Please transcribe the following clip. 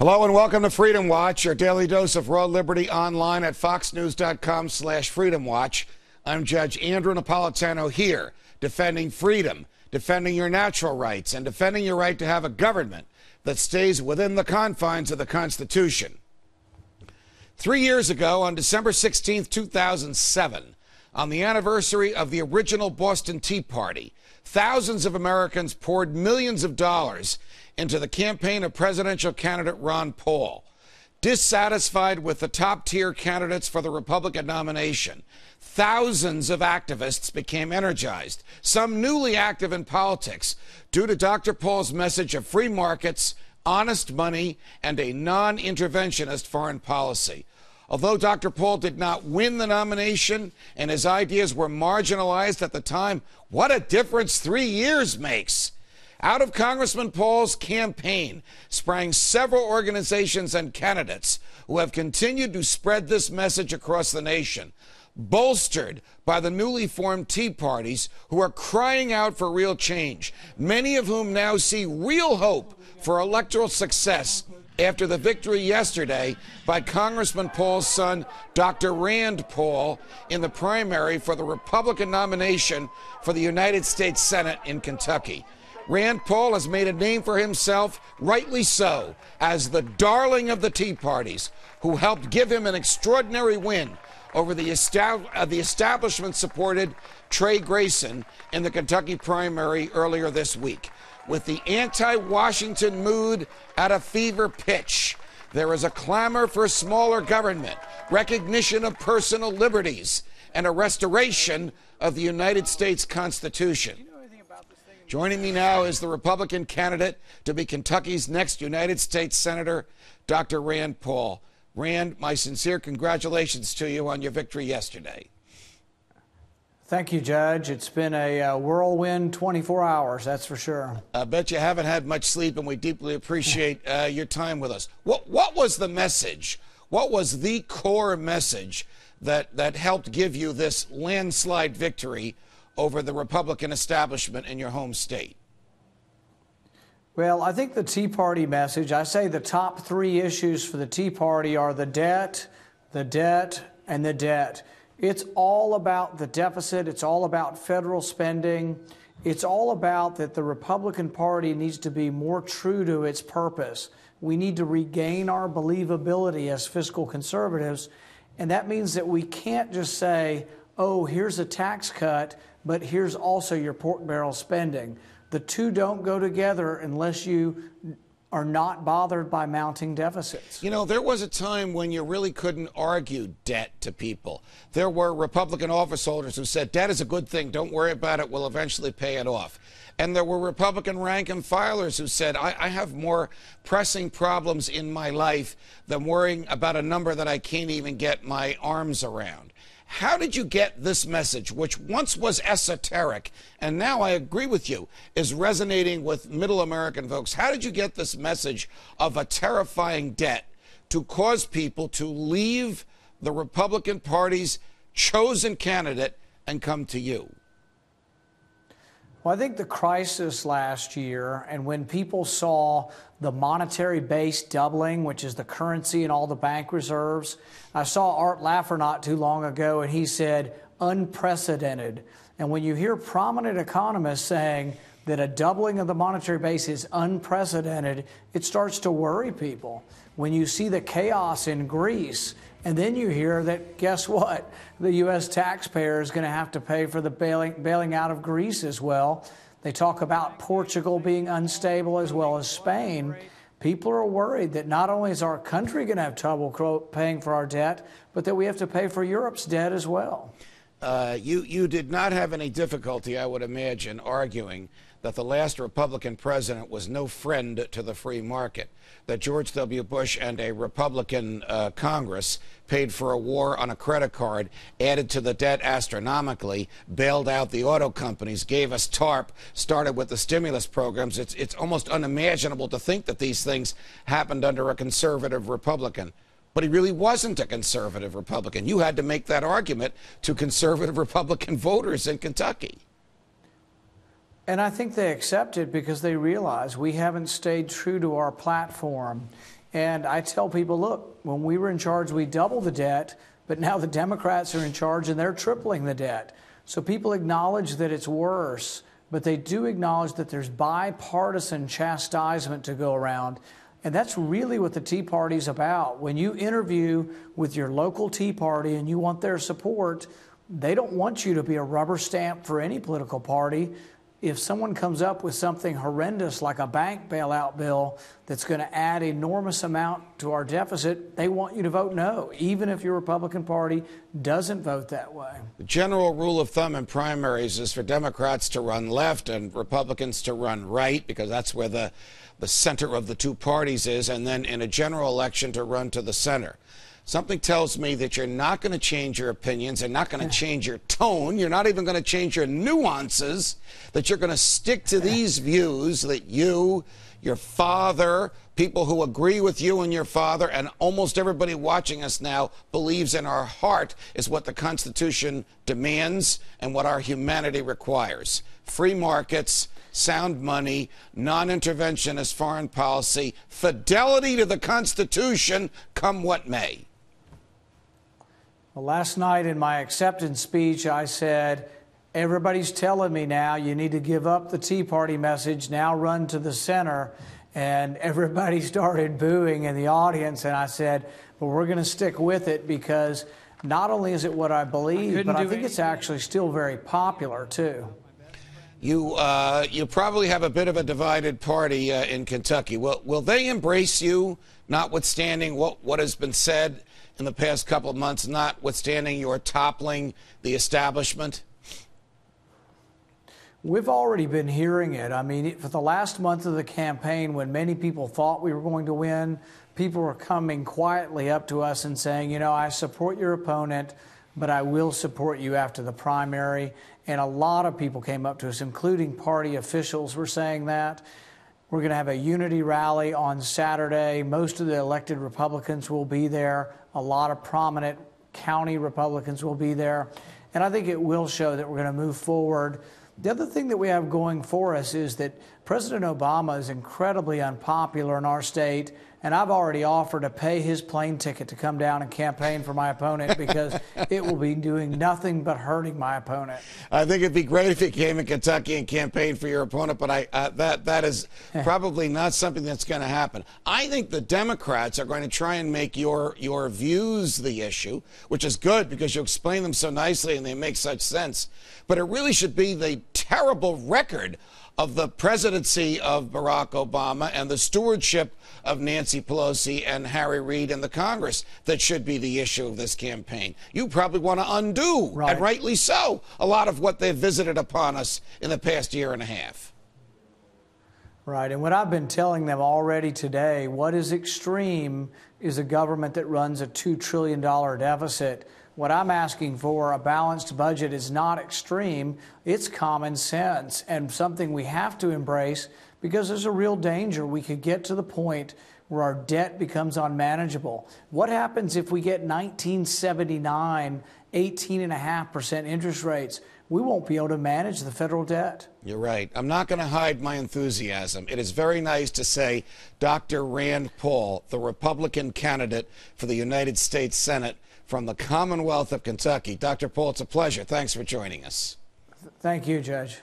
Hello and welcome to Freedom Watch, your daily dose of raw liberty online at foxnews.com/Freedom Watch. I'm Judge Andrew Napolitano here, defending freedom, defending your natural rights, and defending your right to have a government that stays within the confines of the Constitution. 3 years ago, on December 16, 2007, on the anniversary of the original Boston Tea Party, thousands of Americans poured millions of dollars into the campaign of presidential candidate Ron Paul. Dissatisfied with the top-tier candidates for the Republican nomination, thousands of activists became energized, some newly active in politics, due to Dr. Paul's message of free markets, honest money, and a non-interventionist foreign policy. Although Dr. Paul did not win the nomination and his ideas were marginalized at the time, what a difference 3 years makes. Out of Congressman Paul's campaign sprang several organizations and candidates who have continued to spread this message across the nation, bolstered by the newly formed Tea Parties who are crying out for real change, many of whom now see real hope for electoral success after the victory yesterday by Congressman Paul's son, Dr. Rand Paul, in the primary for the Republican nomination for the United States Senate in Kentucky. Rand Paul has made a name for himself, rightly so, as the darling of the Tea Parties, who helped give him an extraordinary win over the establishment-supported Trey Grayson in the Kentucky primary earlier this week. With the anti-Washington mood at a fever pitch, there is a clamor for smaller government, recognition of personal liberties, and a restoration of the United States Constitution. Joining me now is the Republican candidate to be Kentucky's next United States Senator, Dr. Rand Paul. Rand, my sincere congratulations to you on your victory yesterday. Thank you, Judge. It's been a whirlwind 24 hours, that's for sure. I bet you haven't had much sleep, and we deeply appreciate your time with us. What was the message? What was the core message that helped give you this landslide victory over the Republican establishment in your home state? Well, I think the Tea Party message, I say the top three issues for the Tea Party are the debt, and the debt. It's all about the deficit. It's all about federal spending. It's all about that the Republican Party needs to be more true to its purpose. We need to regain our believability as fiscal conservatives, and that means that we can't just say, oh, here's a tax cut, but here's also your pork barrel spending. The two don't go together unless you are not bothered by mounting deficits. You know, there was a time when you really couldn't argue debt to people. There were Republican office holders who said, debt is a good thing, don't worry about it, we'll eventually pay it off. And there were Republican rank and filers who said, I have more pressing problems in my life than worrying about a number that I can't even get my arms around. How did you get this message, which once was esoteric, and now I agree with you, is resonating with middle American folks? How did you get this message of a terrifying debt to cause people to leave the Republican Party's chosen candidate and come to you? Well, I think the crisis last year, and when people saw the monetary base doubling, which is the currency and all the bank reserves, I saw Art Laffer not too long ago, and he said, unprecedented. And when you hear prominent economists saying that a doubling of the monetary base is unprecedented, it starts to worry people. When you see the chaos in Greece, and then you hear that, guess what? The U.S. taxpayer is going to have to pay for the bailing out of Greece as well. They talk about Portugal being unstable as well as Spain. People are worried that not only is our country going to have trouble paying for our debt, but that we have to pay for Europe's debt as well. You did not have any difficulty, I would imagine, arguing that the last Republican president was no friend to the free market, that George W. Bush and a Republican Congress paid for a war on a credit card, added to the debt astronomically, bailed out the auto companies, gave us TARP, started with the stimulus programs. It's almost unimaginable to think that these things happened under a conservative Republican. But he really wasn't a conservative Republican. You had to make that argument to conservative Republican voters in Kentucky. And I think they accept it because they realize we haven't stayed true to our platform. And I tell people, look, when we were in charge, we doubled the debt, but now the Democrats are in charge and they're tripling the debt. So people acknowledge that it's worse, but they do acknowledge that there's bipartisan chastisement to go around. And that's really what the Tea Party's about. When you interview with your local Tea Party and you want their support, they don't want you to be a rubber stamp for any political party. If someone comes up with something horrendous like a bank bailout bill that's going to add enormous amount to our deficit, they want you to vote no, even if your Republican Party doesn't vote that way. The general rule of thumb in primaries is for Democrats to run left and Republicans to run right, because that's where the center of the two parties is, and then in a general election to run to the center. Something tells me that you're not going to change your opinions and not going to change your tone. You're not even going to change your nuances, that you're going to stick to these views that you, your father, people who agree with you and your father, and almost everybody watching us now believes in our heart is what the Constitution demands and what our humanity requires. Free markets, sound money, non-interventionist foreign policy, fidelity to the Constitution, come what may. Well, last night in my acceptance speech, I said, everybody's telling me now you need to give up the Tea Party message, now run to the center. And everybody started booing in the audience. And I said, well, we're going to stick with it because not only is it what I believe, but I think it's actually still very popular, too. You probably have a bit of a divided party in Kentucky. Will they embrace you, notwithstanding what has been said in the past couple of months, notwithstanding your toppling the establishment? We've already been hearing it. I mean, for the last month of the campaign, when many people thought we were going to win, people were coming quietly up to us and saying, you know, I support your opponent, but I will support you after the primary. And a lot of people came up to us, including party officials, were saying that. We're going to have a unity rally on Saturday. Most of the elected Republicans will be there. A lot of prominent county Republicans will be there. And I think it will show that we're going to move forward. The other thing that we have going for us is that President Obama is incredibly unpopular in our state, and I've already offered to pay his plane ticket to come down and campaign for my opponent because it will be doing nothing but hurting my opponent. I think it'd be great if he came in Kentucky and campaigned for your opponent, but that is probably not something that's going to happen. I think the Democrats are going to try and make your views the issue, which is good because you explain them so nicely and they make such sense. But it really should be the terrible record of the presidency of Barack Obama and the stewardship of Nancy Pelosi and Harry Reid and the Congress that should be the issue of this campaign. You probably want to undo, and rightly so, a lot of what they've visited upon us in the past year and a half. Right, and what I've been telling them already today, what is extreme is a government that runs a $2 trillion deficit. What I'm asking for, a balanced budget, is not extreme. It's common sense and something we have to embrace because there's a real danger we could get to the point where our debt becomes unmanageable. What happens if we get 1979, 18.5% interest rates? We won't be able to manage the federal debt. You're right. I'm not going to hide my enthusiasm. It is very nice to say Dr. Rand Paul, the Republican candidate for the United States Senate from the Commonwealth of Kentucky. Dr. Paul, it's a pleasure. Thanks for joining us. Thank you, Judge.